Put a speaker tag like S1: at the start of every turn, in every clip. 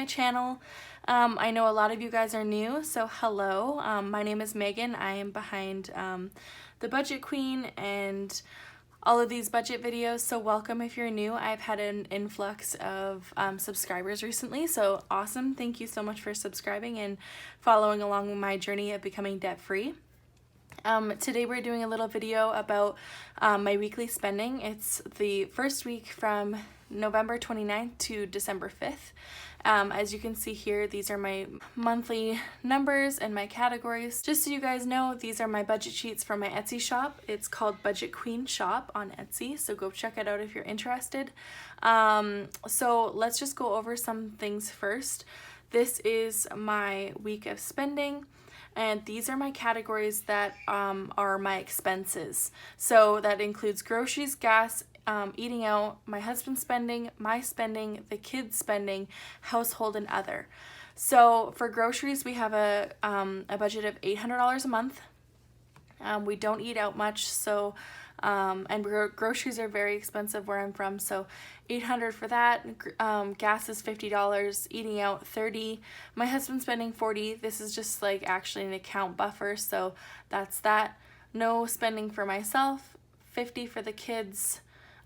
S1: my channel. I know a lot of you guys are new, so hello. My name is Megan. I am behind the Budget Queen and all of these budget videos, so welcome if you're new. I've had an influx of subscribers recently, so awesome. Thank you so much for subscribing and following along my journey of becoming debt-free. Today we're doing a little video about my weekly spending. It's the first week from November 29th to December 5th. As you can see here, these are my monthly numbers and my categories. Just so you guys know, these are my budget sheets from my Etsy shop. It's called BudgetQueenShop on Etsy, so go check it out if you're interested. So let's just go over some things first. This is my week of spending. And these are my categories that are my expenses. So that includes groceries, gas, eating out, my husband's spending, my spending, the kids' spending, household, and other. So for groceries, we have a budget of $800 a month. We don't eat out much, so and groceries are very expensive where I'm from, so $800 for that. Gas is $50, eating out $30. My husband's spending $40. This is just like actually an account buffer, so that's that. No spending for myself. $50 for the kids.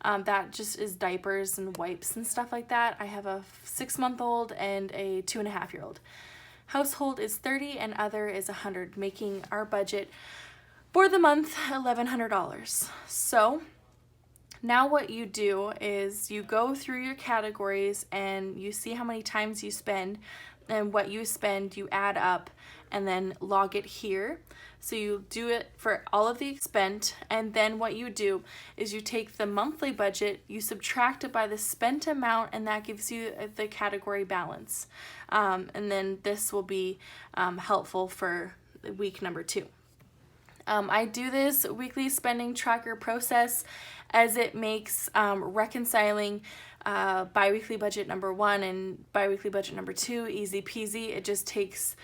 S1: That just is diapers and wipes and stuff like that. I have a 6-month-old and a 2.5-year-old. Household is $30 and other is $100, making our budget for the month $1,100. So now what you do is you go through your categories and you see how many times you spend, and what you spend you add up and then log it here. So you do it for all of the spent, and then what you do is you take the monthly budget, you subtract it by the spent amount, and that gives you the category balance. And then this will be helpful for week number 2. I do this weekly spending tracker process as it makes reconciling biweekly budget number 1 and biweekly budget number 2 easy peasy. It just takes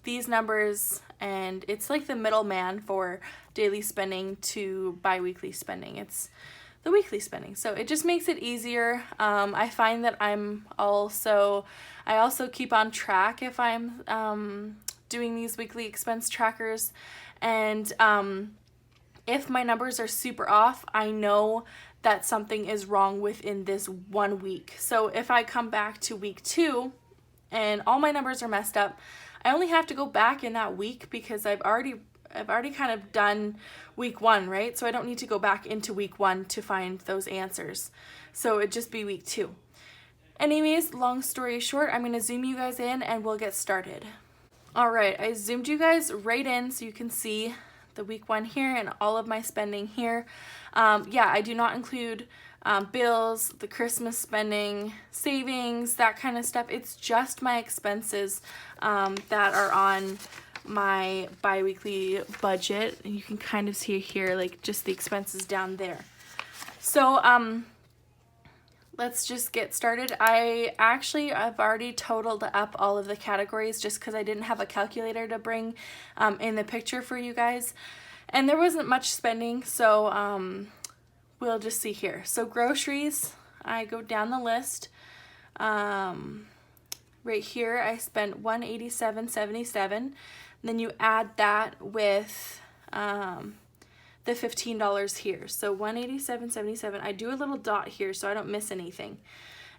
S1: these numbers, and it's like the middleman for daily spending to biweekly spending. It's the weekly spending, so it just makes it easier. I find that I also keep on track if I'm doing these weekly expense trackers, and if my numbers are super off, I know that something is wrong within this 1 week. So if I come back to week 2 and all my numbers are messed up, I only have to go back in that week because I've already kind of done week 1, right? So I don't need to go back into week 1 to find those answers. So it'd just be week 2. Anyways, long story short, I'm gonna zoom you guys in and we'll get started. All right, I zoomed you guys right in so you can see the week 1 here and all of my spending here. Yeah, I do not include bills, the Christmas spending, savings, that kind of stuff. It's just my expenses that are on my bi-weekly budget. And you can kind of see here, like just the expenses down there. So let's just get started. I've already totaled up all of the categories just because I didn't have a calculator to bring in the picture for you guys. And there wasn't much spending, so we'll just see here. So groceries, I go down the list. Right here, I spent $187.77. Then you add that with the $15 here. So $187.77. I do a little dot here so I don't miss anything.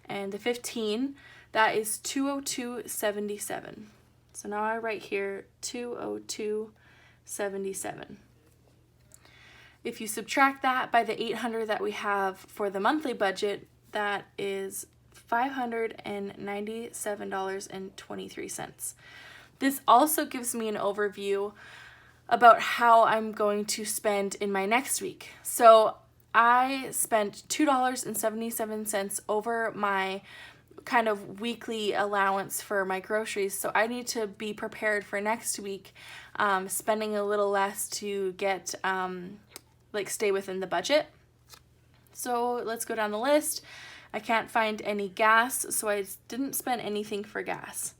S1: And the 15, that is $202.77. So now I write here $202.77. If you subtract that by the $800 that we have for the monthly budget, that is $597.23. This also gives me an overview about how I'm going to spend in my next week. So I spent $2.77 over my kind of weekly allowance for my groceries, so I need to be prepared for next week, spending a little less to get stay within the budget. So let's go down the list. I can't find any gas, so I didn't spend anything for gas.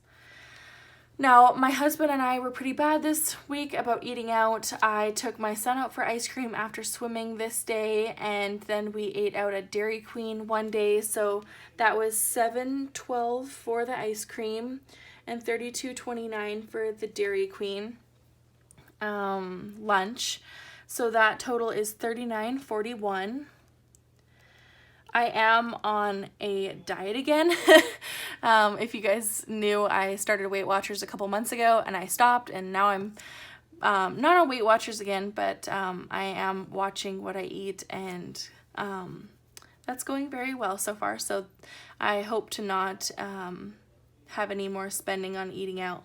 S1: Now, my husband and I were pretty bad this week about eating out. I took my son out for ice cream after swimming this day, and then we ate out at Dairy Queen one day. So that was $7.12 for the ice cream and $32.29 for the Dairy Queen lunch. So that total is $39.41. I am on a diet again. If you guys knew, I started Weight Watchers a couple months ago and I stopped, and now I'm not on Weight Watchers again, but I am watching what I eat, and that's going very well so far. So I hope to not have any more spending on eating out.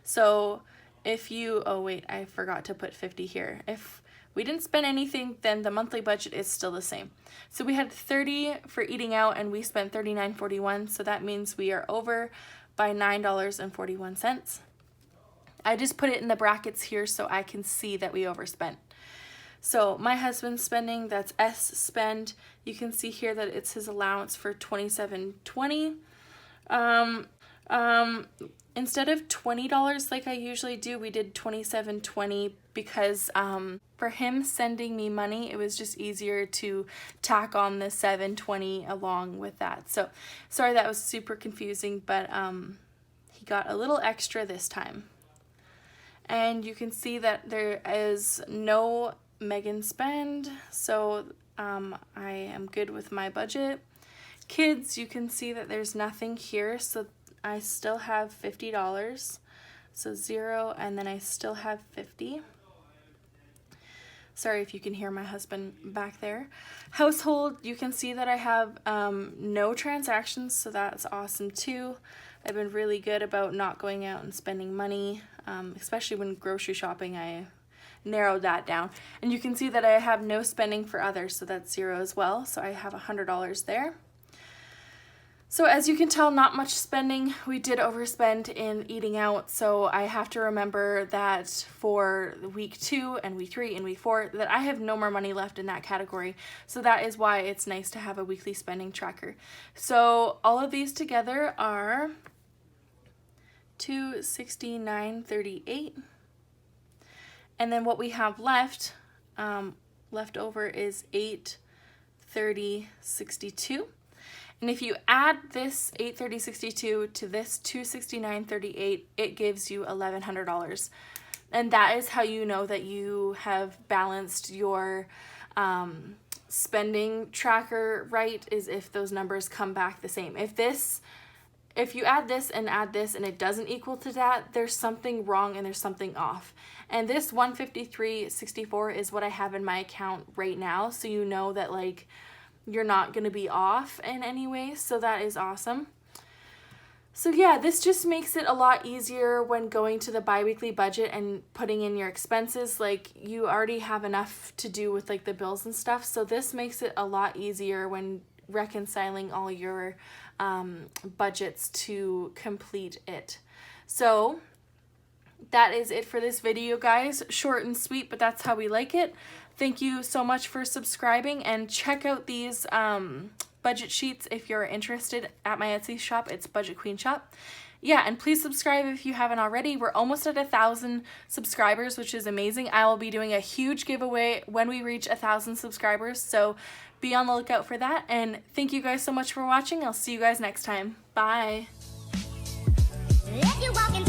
S1: So if you, oh wait, I forgot to put 50 here. If we didn't spend anything, then the monthly budget is still the same. So we had $30 for eating out and we spent $39.41. So that means we are over by $9.41. I just put it in the brackets here so I can see that we overspent. So my husband's spending, that's S spend. You can see here that it's his allowance for $27.20. Instead of $20 like I usually do, we did $27.20 because for him sending me money, it was just easier to tack on the $7.20 along with that. So sorry that was super confusing, but he got a little extra this time. And you can see that there is no Megan spend, so I am good with my budget. Kids, you can see that there's nothing here, so I still have $50, so 0, and then I still have 50. Sorry if you can hear my husband back there. Household, you can see that I have no transactions, so that's awesome too. I've been really good about not going out and spending money, especially when grocery shopping. I narrowed that down. And you can see that I have no spending for others, so that's 0 as well. So I have $100 there. So as you can tell, not much spending. We did overspend in eating out, so I have to remember that for week 2 and week 3 and week 4 that I have no more money left in that category. So that is why it's nice to have a weekly spending tracker. So all of these together are $269.38. And then what we have left over is $830.62. And if you add this $830.62 to this $269.38, it gives you $1,100. And that is how you know that you have balanced your spending tracker right, is if those numbers come back the same. If you add this and it doesn't equal to that, there's something wrong and there's something off. And this $153.64 is what I have in my account right now, so you know that like you're not going to be off in any way, so that is awesome. So yeah, this just makes it a lot easier when going to the bi-weekly budget and putting in your expenses. Like, you already have enough to do with like the bills and stuff, so this makes it a lot easier when reconciling all your budgets to complete it. So that is it for this video, guys. Short and sweet, but that's how we like it. Thank you so much for subscribing, and check out these budget sheets if you're interested at my Etsy shop. It's BudgetQueenShop. Yeah, and please subscribe if you haven't already. We're almost at 1,000 subscribers, which is amazing. I will be doing a huge giveaway when we reach 1,000 subscribers, so be on the lookout for that. And thank you guys so much for watching. I'll see you guys next time. Bye. If you're walking